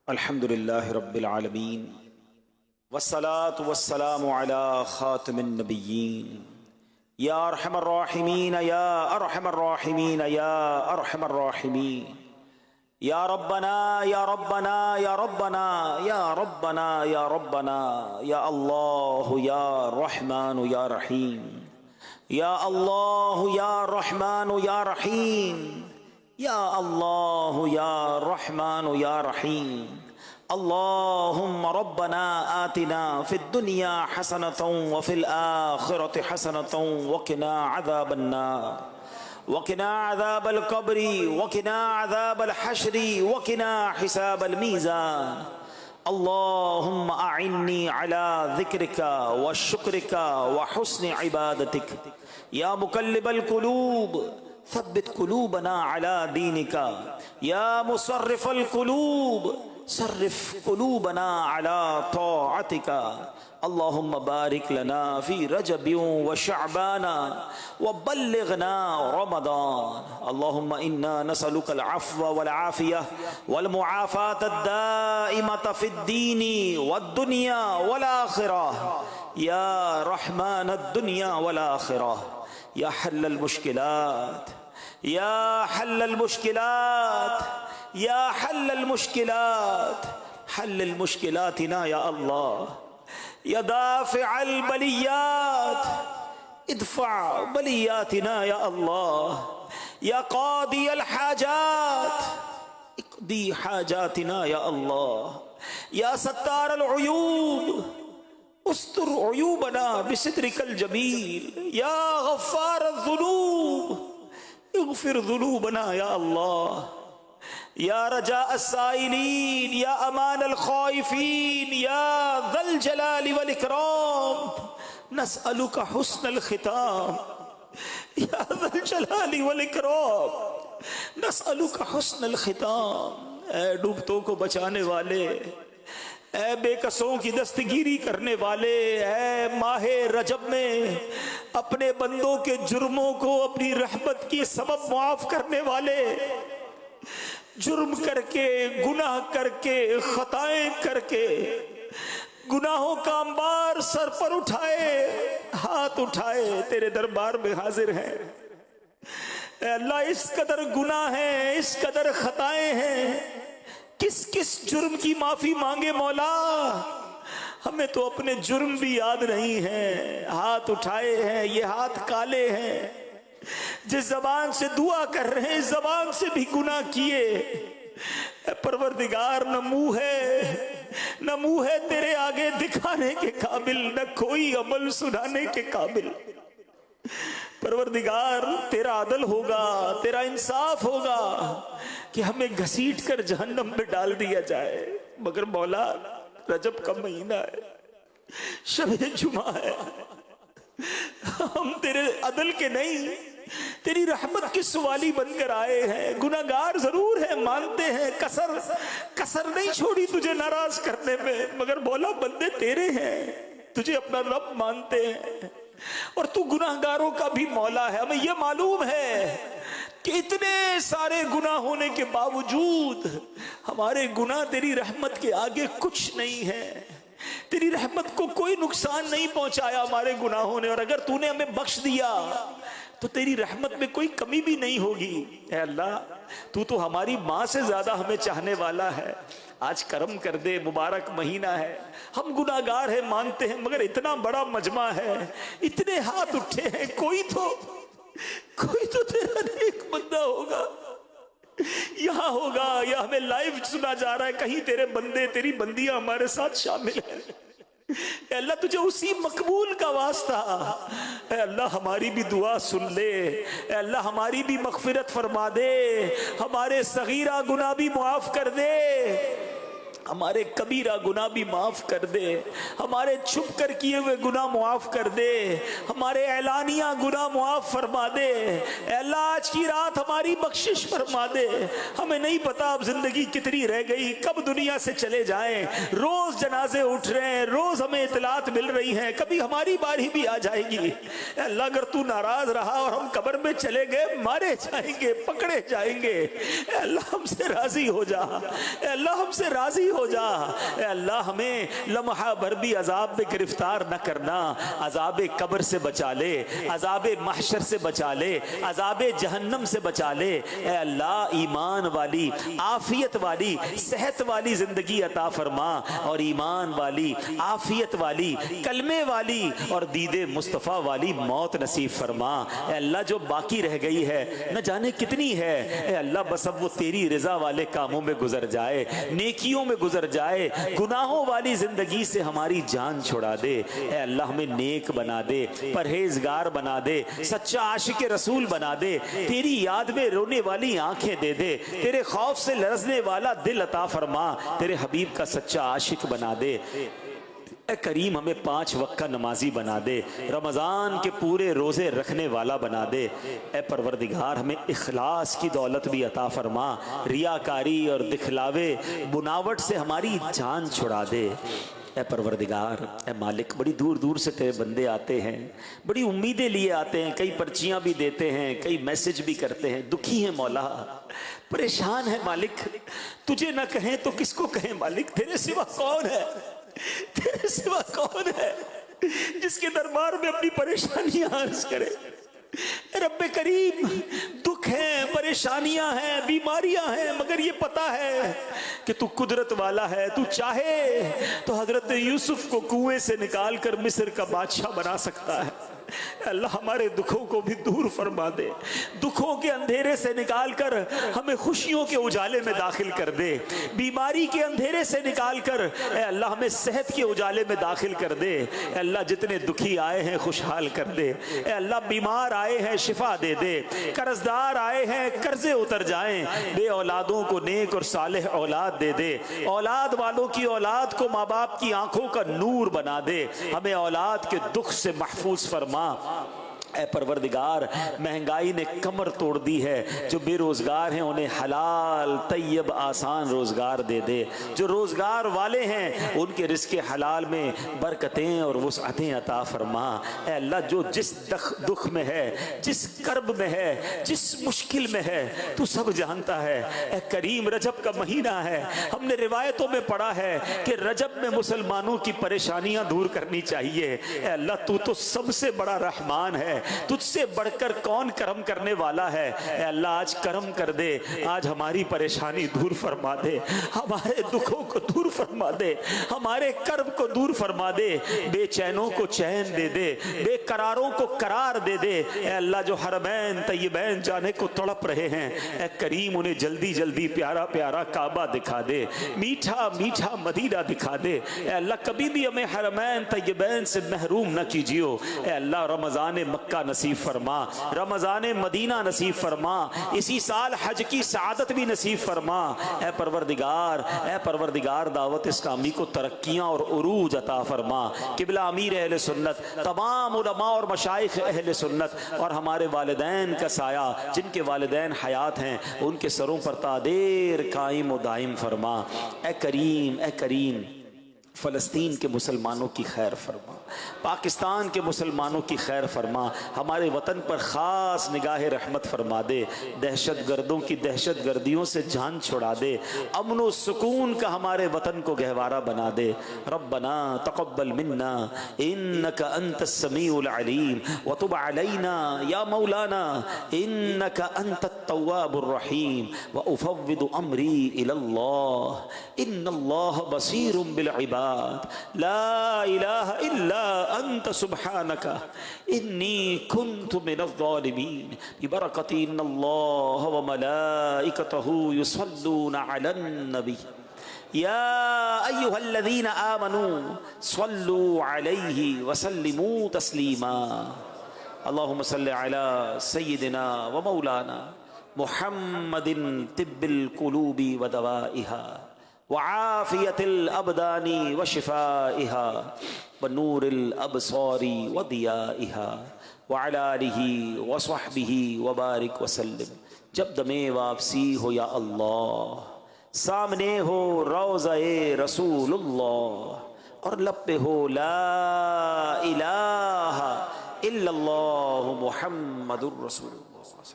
الحمد للہ رب العالمین والصلاة والسلام على خاتم النبیین یا ارحم الراحمین یا ارحم الراحمین یا ارحم الراحمین یا ربنا یا ربنا یا ربنا یا ربنا یا ربنا یا اللہ یا رحمان یا رحیم یا اللہ یا رحمان یا رحیم یا اللہ یا رحمان یا رحیم اللہم ربنا آتنا فی الدنیا حسنة وفی الآخرة حسنة وقنا عذاب النار وقنا عذاب القبر وقنا عذاب الحشر وقنا حساب الميزان اللهم أعني على ذكرك وشكرك وحسن عبادتك يا مقلب القلوب ثبت قلوبنا على دينك يا مصرف القلوب صرف قلوبنا على طاعتك اللهم بارك لنا في رجب وشعبان وبلغنا رمضان اللهم إنا نسألك العفو والعافية والمعافاة الدائمة في الدين والدنيا والآخرة يا رحمن الدنيا والآخرة يا حل المشكلات يا حل المشكلات يا حل المشكلات حل المشكلاتنا يا الله يا دافع البليات ادفع بلياتنا يا الله يا قاضي الحاجات اقضي حاجاتنا يا الله يا ستار العيوب استر عيوبنا بسترك الجميل يا غفار الذنوب اغفر ذنوبنا يا الله يا رجاء السائلين يا امان الخائفين يا ذا الجلال والاكرام نسألك حسن الختام يا ذا الجلال والاكرام نسألك حسن الختام اے ڈوبتوں کو بچانے والے، اے بے کسوں کی دستگیری کرنے والے، اے ماہ رجب میں اپنے بندوں کے جرموں کو اپنی رحمت کی سبب معاف کرنے والے، جرم کر کے، گناہ کر کے، خطائیں کر کے، گناہوں کا انبار سر پر اٹھائے، ہاتھ اٹھائے تیرے دربار میں حاضر ہیں۔ اے اللہ، اس قدر گناہ ہیں، اس قدر خطائیں ہیں، کس کس جرم کی معافی مانگے مولا؟ ہمیں تو اپنے جرم بھی یاد نہیں ہیں، ہاتھ اٹھائے ہیں، یہ ہاتھ کالے ہیں، جس زبان سے دعا کر رہے ہیں اس زبان سے بھی گناہ کیے۔ اے پروردگار، نہ منہ ہے تیرے آگے دکھانے کے قابل، نہ کوئی عمل سنانے کے قابل۔ پروردگار، تیرا عدل ہوگا، تیرا انصاف ہوگا کہ ہمیں گھسیٹ کر جہنم میں ڈال دیا جائے، مگر مولا رجب کا مہینہ ہے، شب جمعہ ہے، ہم تیرے عدل کے نہیں، تیری رحمت کی سوالی بن کر آئے ہیں۔ گناہگار ضرور ہیں، مانتے ہیں، کسر نہیں چھوڑی تجھے ناراض کرنے میں، مگر مولا بندے تیرے ہیں، تجھے اپنا رب مانتے ہیں، اور تو گناہگاروں کا بھی مولا ہے۔ ہمیں یہ معلوم ہے کہ اتنے سارے گناہ ہونے کے باوجود ہمارے گناہ تیری رحمت کے آگے کچھ نہیں ہے، تیری رحمت کو کوئی نقصان نہیں پہنچایا ہمارے گناہوں نے، اور اگر تو نے ہمیں بخش دیا تو تیری رحمت میں کوئی کمی بھی نہیں ہوگی۔ اے اللہ، تو ہماری ماں سے زیادہ ہمیں چاہنے والا ہے، آج کرم کر دے، مبارک مہینہ ہے، ہم گناہگار ہیں مانتے ہیں، مگر اتنا بڑا مجمع ہے، اتنے ہاتھ اٹھے ہیں، کوئی تو تیرا نیک بندہ ہوگا، یہاں ہوگا، یا ہمیں لائیو سنا جا رہا ہے، کہیں تیرے بندے، تیری بندیاں ہمارے ساتھ شامل ہیں۔ اے اللہ، تجھے اسی مقبول کا واسطہ، اے اللہ ہماری بھی دعا سن لے، اے اللہ ہماری بھی مغفرت فرما دے، ہمارے صغیرہ گناہ بھی معاف کر دے، ہمارے کبیرہ گناہ بھی معاف کر دے، ہمارے چھپ کر کیے ہوئے گناہ معاف کر دے، ہمارے اعلانیہ گناہ معاف فرما دے۔ اے اللہ، آج کی رات ہماری بخشش فرما دے، ہمیں نہیں پتا اب زندگی کتنی رہ گئی، کب دنیا سے چلے جائیں، روز جنازے اٹھ رہے ہیں، روز ہمیں اطلاعات مل رہی ہیں، کبھی ہماری باری بھی آ جائے گی۔ اے اللہ، اگر تو ناراض رہا اور ہم قبر میں چلے گئے، مارے جائیں گے، پکڑے جائیں گے، اے اللہ ہم سے راضی ہو جا، اے اللہ ہم سے راضی ہو جا۔ اے اللہ ہمیں لمحہ بھر بھی عذاب میں گرفتار نہ کرنا، عذاب قبر سے بچا لے، عذاب محشر سے بچا لے، عذاب جہنم سے بچا لے۔ اے اللہ ایمان والی، عافیت والی، صحت والی زندگی عطا فرما، اور ایمان والی، عافیت والی، کلمے والی اور دید مصطفیٰ والی موت نصیب فرما۔ اے اللہ جو باقی رہ گئی ہے نہ جانے کتنی ہے، اے اللہ بس اب وہ تیری رضا والے کاموں میں گزر جائے، نیکیوں میں گزر جائے، گناہوں والی زندگی سے ہماری جان چھڑا دے۔ اے اللہ ہمیں نیک بنا دے، پرہیزگار بنا دے، سچا عاشق رسول بنا دے، تیری یاد میں رونے والی آنکھیں دے دے، تیرے خوف سے لرزنے والا دل عطا فرما، تیرے حبیب کا سچا عاشق بنا دے۔ اے کریم ہمیں 5 وقت کا نمازی بنا دے، رمضان کے پورے روزے رکھنے والا بنا دے۔ اے پروردگار ہمیں اخلاص کی دولت بھی عطا فرما، ریاکاری اور دکھلاوے بناوٹ سے ہماری جان چھڑا دے۔ اے پروردگار، اے مالک، بڑی دور دور سے تیرے بندے آتے ہیں، بڑی امیدیں لیے آتے ہیں، کئی پرچیاں بھی دیتے ہیں، کئی میسج بھی کرتے ہیں، دکھی ہیں مولا، پریشان ہے مالک، تجھے نہ کہیں تو کس کو کہیں مالک، تیرے سوا کون ہے، تیرے سوا کون ہے جس کے دربار میں اپنی پریشانیاں عرض کرے۔ رب کریم، دکھ ہیں، پریشانیاں ہیں، بیماریاں ہیں، مگر یہ پتا ہے کہ تو قدرت والا ہے، تو چاہے تو حضرت یوسف کو کنویں سے نکال کر مصر کا بادشاہ بنا سکتا ہے۔ اللہ ہمارے دکھوں کو بھی دور فرما دے، دکھوں کے اندھیرے سے نکال کر ہمیں خوشیوں کے اجالے میں داخل کر دے، بیماری کے اندھیرے سے نکال کر اے اللہ ہمیں صحت کے اجالے میں داخل کر دے۔ اے اللہ جتنے دکھی آئے ہیں خوشحال کر دے، اے اللہ بیمار آئے ہیں شفا دے دے، قرضدار آئے ہیں قرضے اتر جائیں، بے اولادوں کو نیک اور صالح اولاد دے دے، اولاد والوں کی اولاد کو ماں باپ کی آنکھوں کا نور بنا دے، ہمیں اولاد کے دکھ سے محفوظ فرما۔ اے پروردگار، مہنگائی نے کمر توڑ دی ہے، جو بے روزگار ہیں انہیں حلال طیب آسان روزگار دے دے، جو روزگار والے ہیں ان کے رزق حلال میں برکتیں اور وسعتیں عطا فرما۔ اے اللہ جو جس دکھ میں ہے، جس کرب میں ہے، جس مشکل میں ہے، تو سب جانتا ہے۔ اے کریم، رجب کا مہینہ ہے، ہم نے روایتوں میں پڑھا ہے کہ رجب میں مسلمانوں کی پریشانیاں دور کرنی چاہیے۔ اے اللہ تو سب سے بڑا رحمان ہے، تجھ سے بڑھ کر کون کرم کرنے والا ہے۔ اے اللہ آج کرم کر دے، آج ہماری پریشانی دور فرما دے، ہمارے دکھوں کو دور فرما دے، ہمارے کرب کو دور فرما دے، بے چینوں کو چین دے دے، بے قراروں کو قرار دے دے۔ اے اللہ جو حرمین طیبین جانے کو تڑپ رہے ہیں، اے کریم انہیں جلدی جلدی پیارا پیارا کعبہ دکھا دے، میٹھا میٹھا مدینہ دکھا دے۔ اے اللہ کبھی بھی ہمیں حرمین طیبین سے محروم نہ کیجیو۔ اے اللہ رمضان مکہ نصیب فرما، رمضان مدینہ نصیب فرما، اسی سال حج کی سعادت بھی نصیب فرما۔ اے پروردگار دعوت اسلامی کو ترقیاں اور عروج عطا فرما۔ قبلہ امیر اہل سنت، تمام علماء اور مشائخ اہل سنت اور ہمارے والدین کا سایہ جن کے والدین حیات ہیں ان کے سروں پر تادیر قائم و دائم فرما۔ اے کریم فلسطین کے مسلمانوں کی خیر فرما، پاکستان کے مسلمانوں کی خیر فرما، ہمارے وطن پر خاص نگاہ رحمت فرما دے، دہشت گردوں کی دہشت گردیوں سے جان چھڑا دے، امن و سکون کا ہمارے وطن کو گہوارہ بنا دے۔ ربنا تقبل منا انک انت السمیع العلیم وتب علینا یا مولانا انک انت التواب الرحیم وافوض امری الی اللہ ان اللہ بصیر بالعباد لا الہ الا انت سبحانک انی کنت من الظالمین ببرکت ان اللہ وملائکتہ یصلون علی النبی یا ایہا الذین آمنوا صلوا علیہ وسلموا تسلیما اللہم صل علی سیدنا ومولانا محمد طب القلوب ودوائها وعافیت الابدان وشفائها ونور الابصار وضیائها وعلى آلہ وصحبہ وبارک وسلم۔ جب دم واپسی ہو یا اللہ، سامنے ہو روضہ رسول اللہ اور لب پہ ہو لا الہ الا اللہ محمد الرسول اللہ۔